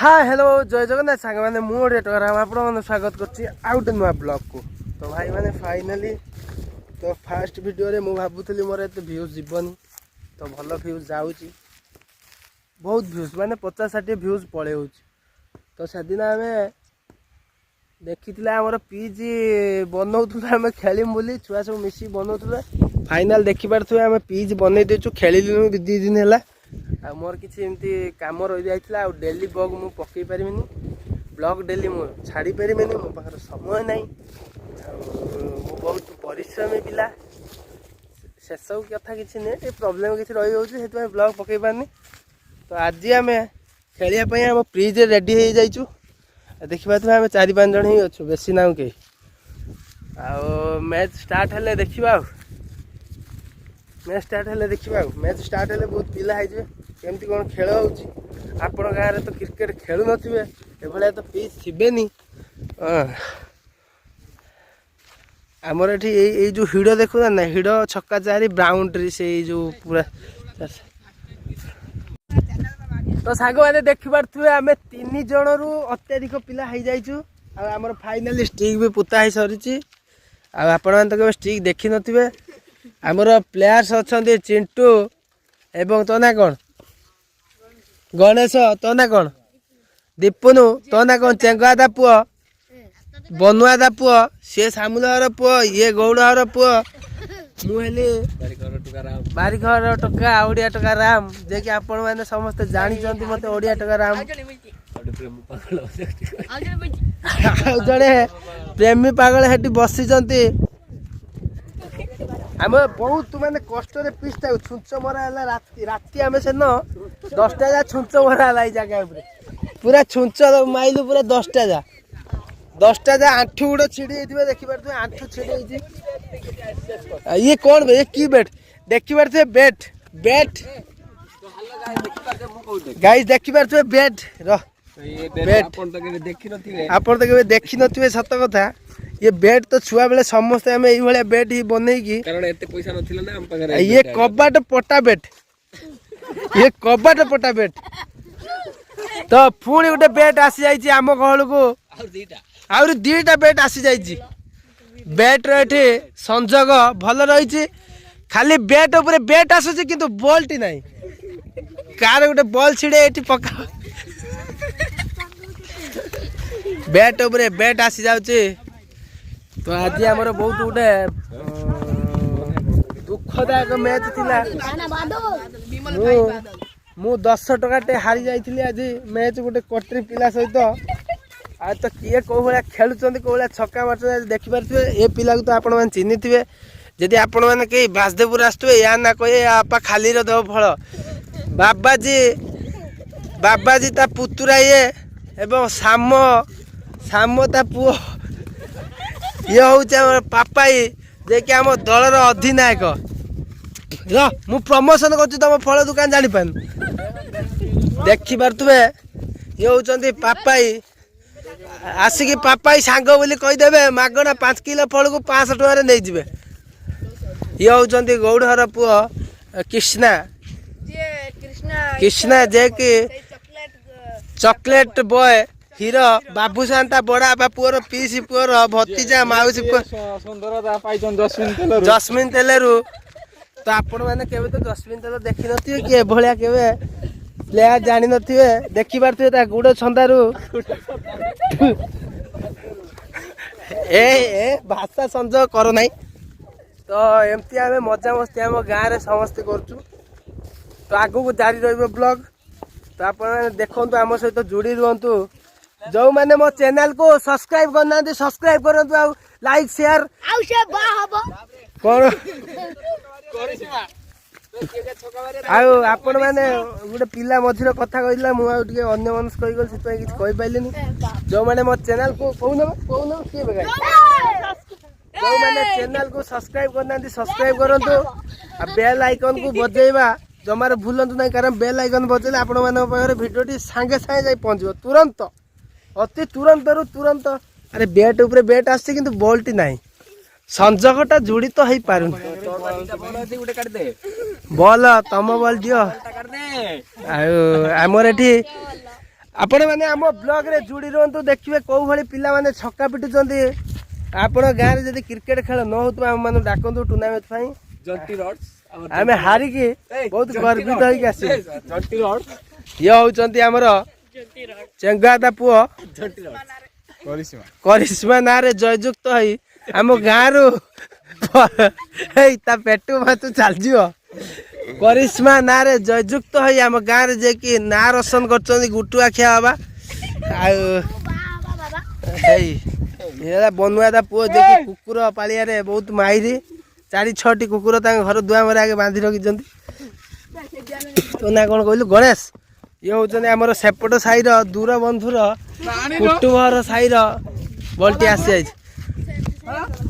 हाँ हेलो जय जगन्नाथ सांग मैंने मुझे आप स्वागत कर नुआ ब्लॉग को। तो भाई मैंने फाइनाली तो फास्ट वीडियो रे मु भाबुली मोर एत भ्यूज जीवनी तो भल भ्यूज जाऊँगी बहुत भ्यूज माने 50-60 भ्यूज पड़े हो। तो सेदिन आम देखी आमर पिज बनाऊल आम खेलीम बोली छुआ सब मिसी बनाऊे फाइनाल देखिपे आम पिज बनई देचु खेलु 2 दिन है आ मोर किसी एमती काम रही जाइए डेली ब्लॉग मु पकई पारि ब्लॉग डेली मु छाड़ी पारि मो पाखे समय ना बहुत परिश्रमी पिला से सब कथा किसी नहीं प्रोब्लेम किसी रही हो ब्लॉग पकई पारनी। तो आज आम खेलियापाई आम फ्रिज रेडी हो जाइचु देखा आम 4-5 जन ही अच्छु बेसी ना कहीं मैच स्टार्ट हेले देखा मैच स्टार्ट हेले देखा मैच स्टार्ट हेले बहुत पिला है केमती कौन खेल होपण गाँव में तो क्रिकेट खेलु नथिबे एभलिया तो पिच थिबेनी। आमर ये जो हिड़ देखुना ना हिड़ छक्का 4 बाउंड्री से जो पूरा तो सांग मैंने देखिपे आम 3 जन रु अत्याधिक पिला हो जाइचु आमर फाइनाली स्टिक भी पुता ही सरी आपण तो केवल स्टिक देखी नथिबे। आमर प्लेयर्स अच्छा चिंटू एवं तो ना कौन गणेश तो ना कौन दीपुनु तो ना कौन चेंगुआ दा पुओ बनुआ दा पुओ सी सामुलर पुओ ये गौड़ पुओ मुझे बारिघर टका ओडिया टका राम जे कि आपण मैंने समस्त जानी मत ओडिया टका राम जड़े प्रेमी पागल हेटी बसी आम बहुत माने कष्ट पिसता छुंच मरा है राति आम से 10टा जा छुंच मरा है जगह पूरा छुंच माइलु पूरा 10टा जा आंठू गुड़ छिड़ी देखी पारे आंठू छिड़ी ये कौन ये की बेट देखी पारे बेट बेट गाइस देखी पारे बेट आप देखी नथिबे सत कथा ये बेट तो छुआ बेले समस्ते आम ये बेट ही बनईकी पैसा ना ये कबाट पटा बेट ये कबाट पटा बेट तो पुणी गोटे बेट आसी जाइए आम गहल को आउरी 2टा बेट आसी जाइए बेट रे संजोग भल रही खाली बेट उपर बेट आसुची किंतु बॉल टी नहीं कार गोटे बॉल छिड़े ये पका बेट उपर बेट आसी जाउची। तो आज आमर बहुत गोटे दुखदायक मैच थिला मु 10 टका टे हारी जाइथिली आज मैच गोटे कट्री पिला सहित आ तो किए कौ भाया खेलुंट कौ भाया छक्का मार देखी पारे ये पिला को तो आपण मैंने चिन्ही थे जदि आपण मैंने कहीं बासदेवपुर आसुए या ना कहे आपा खाली देव फल बाबाजी ता पुतुरा ये एवं साम ता पुओ ये हूँ पापाई जे कि आम दलर अधिनायक मु प्रमोशन कर तुम फल दुकान जापार देखी पारे ये हूँ पापाई आसिकी पापाई सांग बोली कहीदेवे मगना 5 किलो फल को 500 टकर नहीं जाए। ये हूँ गौड़र पुओ कृष्णा जे कि चॉकलेट बॉय हीरो बाबू शांता बड़ा बा पुअर पीसी पुअर भतीजा माउसी जस्मिन तेलरू तो आपण मैंने केवे तो जस्मिन तेल देखी नथिबे कि एभलिया केवे प्लेयर जानी नथिबे देखि पारथिबे ता गुड़ छंदारू ए भाषा संजोग करो नहीं। तो एमती आम मजा मस्ती आम गाँव में समस्ते करचु तो आगु को जारी रहिबो ब्लॉग। तो आपण देखु आम सहित जोड़ी रुहतु जो मैंने मो चैनल को सब्सक्राइब करना सब्सक्राइब करंतु आ लाइक शेयर आपण मैंने गोटे पिला मझिर कथा कहला मुझे अन्य मनस कहीगल से किसी कही पाइलिनी जो मैंने मो चैनल को कौन किए जो मैंने चैनल को सब्सक्राइब करना सब्सक्राइब करंतु आ बेल आइकन को बजेଇବା जमार भूलंतु नहीं कारण बेल आइकन बजेले आपण मानक पाखरे वीडियोटी सांगे सांगे जाई पहुंचबो तुरंत अति तुरंत रु तुरंत अरे बेट उपरे बेट आछे किंतु बॉल टी नहीं संजोगटा जोड़ी तो हो पारुन बॉल तुम बॉल दियो आमर एठी आपण मैंने आम ब्लॉग रे जुड़ी रुहतु देखिए कौ भाई पिला माने छक्का पिटुचंती आपण गाँव में जब क्रिकेट खेल न हो आम मान डाकतु टूर्णामेंट पाई जंटी रॉड्स आम हारिकी बहुत गर्वित होइक आसी जंटी रॉड्स ये होचंती हमर चेंगादा पुओ जंटी रॉड्स करिश्मा ना रे जययुक्त हई आम गाँव रु पेटू भातु चल जीव करिश्मा ना रे जययुक्त हई आम गाँव रे जे कि ना रोशन कर गुटुआ खिया बाबा बनुआ पुओ जे कि कुकुर पालिया रे बहुत माहिरी 4-6टी कुकुर घर दुआर आगे बांधि रखी तो ना कौन कहलु गणेश ये हूँ आमर सेपट साई दूर बंधुर कुटुंबर साई बल्टी आसी जाइए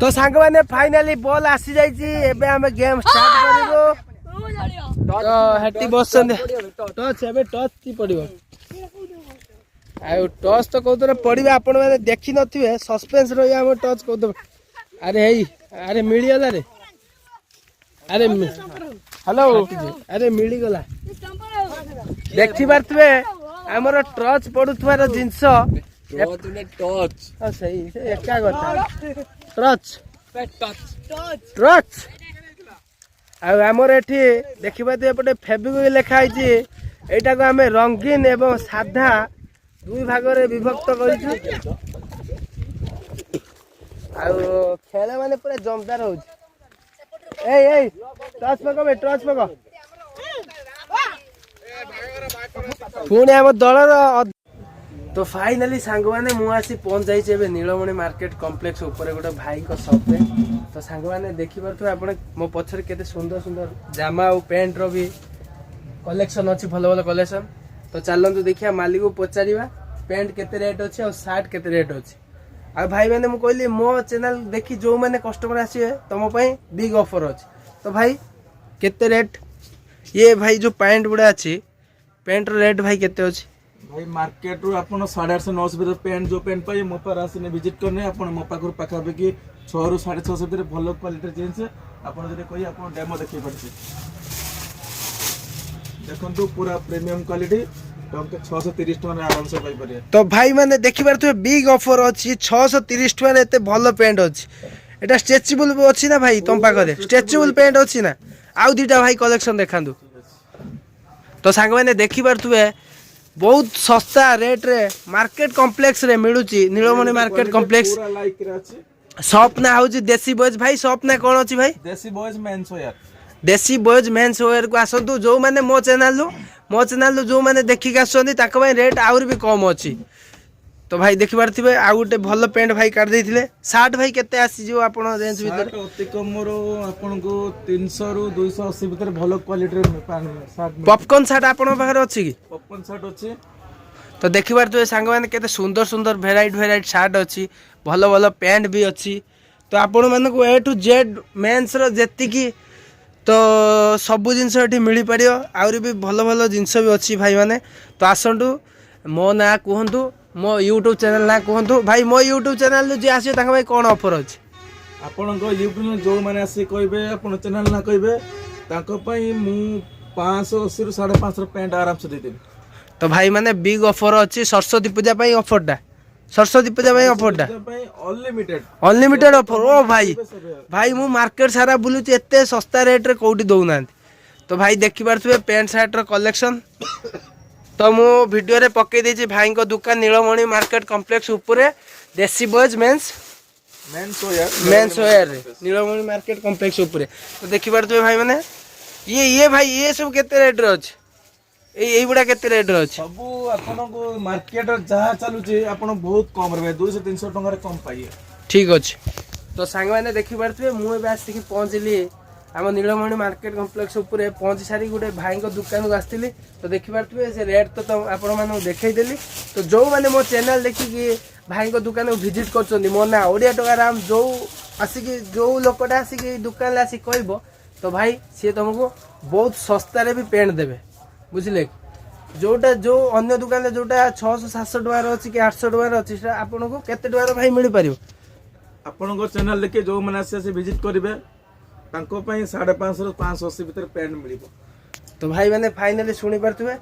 तो सांग मैंने फाइनाली बॉल आसी जाइए गेम स्टार्ट करूँ तो हेटी बस टच ए टच की पड़ो टच तो कौन पड़ा आपण मैंने देखी थे सस्पेंस रही आम टच कौन अरे अरे मिलगला रे अरे हेलो अरे मिलगला देखी पारे आमर टच पड़ुवार जिनस सही एका कथा टच टच आमर एठी देखा एपटे फेविक्विक लिखाई एटा को आम रंगीन एवं साधा दुई भाग रे विभक्त कर खेल माने पूरा जमदार हो टच पक पुणी आम दलर तो फाइनाली सांग मैंने मुझे पहुंच जाइए नीलमणि मार्केट कॉम्प्लेक्स ऊपर गोटे भाई को शॉप रे तो सांग मैंने देखिपे आप मो पछर केते सुंदर सुंदर जामा और पैंट रो भी कलेक्शन अच्छी भल भल कलेक्शन तो चलतु देखिए मालिक को पचारा पैंट केते रेट अच्छे और सार्ट केते रेट अच्छे आ भाई मैंने मुझे कहली मो चैनल देखी जो मैंने कस्टमर आसिए तुम बिग ऑफर अच्छे तो भाई केते रेट ये भाई जो पैंट गुड़ा अच्छी पैंट रेट भाई केते अच्छी भाई मार्केट रू आपण 850 900 भीतर पैंट जो पैंट पाए मो पर आसिने विजिट करने आपण मो पाखर पाखापाखि 6 रू 650 भीतर भल क्वालिटी जींस आपण जदि कहि आपण डेमो देखि पड़छि देखंतु पूरा प्रीमियम क्वालिटी टंके 630 टका आराम से पाई परिया तो भाई माने देखि पारथु बिग ऑफर अछि 630 टका रे एते भल पैंट अछि एटा स्ट्रेचेबल भी अछि ना भाई तुम पाखरे स्ट्रेचेबल पैंट अछि ना आउ दीटा भाई कलेक्शन देखांदु तो सांग माने देखि पारथु बहुत सस्ता रेट रे मार्केट कॉम्प्लेक्स रे मिलुची नीलमणि मार्केट कॉम्प्लेक्स पूरा लाइक रे अछि शॉप ना होची देसी बॉयज भाई शॉप ना कोन अछि भाई देसी बॉयज मेंस वेयर देसी बॉयज मेंस वेयर को आसंतु जो माने मो चैनल जो माने देखि के आसंती ताको भाई रेट आउर भी कम अछि तो भाई देखि पारथिबे आ गुटे भल पैंट भाई काट देथिले शर्ट भाई केते आसी जो आपण रेंज भीतर अति कम रो आपण को 300 रु 280 भीतर भल क्वालिटी रे शर्ट पॉपकॉर्न शर्ट आपण पाखरे अछि कि पॉपकॉर्न शर्ट अछि तो देखि पारथिबे सांग माने केते सुंदर सुंदर वेराइटी शर्ट अछि भल भल पैंट भी अछि तो आपण माने को ए टू जेड मेंस रो जेति की तो सब जिनस ये मिल पार आउरी भी भल भल जिनस भी अच्छी भाई मैंने तो आसतु मो ना कहतु मो यूट्यूब चैनल ना कहतु भाई मो यूट्यूब चैनल जी आस भाई कौन ऑफर अच्छे आपण यूट्यूब जो मैंने आसी कहे आप चैनल ना कहे 580 रु 550 पैंट आराम से देदेवी तो भाई मैंने बिग ऑफर अच्छी सरस्वती पूजा ऑफरटा सरस्वती पूजा ऑफरटा अनलिमिटेड ऑफर ओ भाई मु मार्केट सारा बुलूची एते सस्ता रेट रे कोठी दउना तो भाई देखि पारथुबे पैंट शर्ट रो कलेक्शन तो मु वीडियो रे पक्के देछि भाई को दुकान नीलमणि मार्केट कॉम्प्लेक्स ऊपर desi boys mens wear Neelmani market complex ऊपर तो देखि पारथुबे भाई माने ये भाई ये सब केते रेट रे अछि एई गुडा केते रेट रे अछि सब आपन को मार्केट जहा चलु छी आपन बहुत कम रे 200 300 टका रे कम पाइए ठीक अछि तो सांग माने देखि पारथुबे मु एबे आसी पहुंचली आम नीलमणि मार्केट कॉम्प्लेक्स ऊपर पहुंची सारी गोटे भाई को दुकान को आसती तो देखि पारथुबे से रेट तो आपण माने देखैदेली तो जो माने मो चैनल देखिकी भाई को दुकान को विजिट करछन्ती मो ना ओडिया टकाराम जो आसिकी जो लोकटा आसिकी दुकान ले आसी कहबो तो भाई सी तुमको बहुत सस्ता रे भी पेंट देबे बुझिले जोटा जो अन्य दुकान में जोटा 600-700 टकार अच्छी कि 800 टकार अच्छी आपन को केते टकार भाई मिल पारियो आपण को चैनल लेके जो माने आसी विजिट करिवे तांको पई 550 रु 580 भीतर पेंट मिलिबो तो भाई मैंने फाइनली सुनी पारथुबे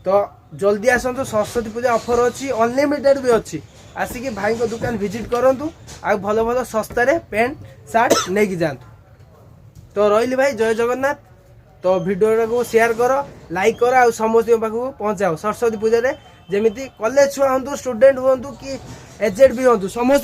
तो जल्दी आसतु सरस्वती पूजा ऑफर अच्छी अनलिमिटेड भी अच्छी आसिक भाई को दुकान विजिट करूँ आ भल भल सस्तार पैंट सार्ट नहीं जातु तो रही भाई जय जगन्नाथ तो भिडियो को शेयर कर लाइक कर आ समस्त पाखक पहुँचाओ सरस्वती पूजा जमी कॉलेज छुआ हूँ स्टूडेंट हूँ कि एजेड भी हूँ समस्त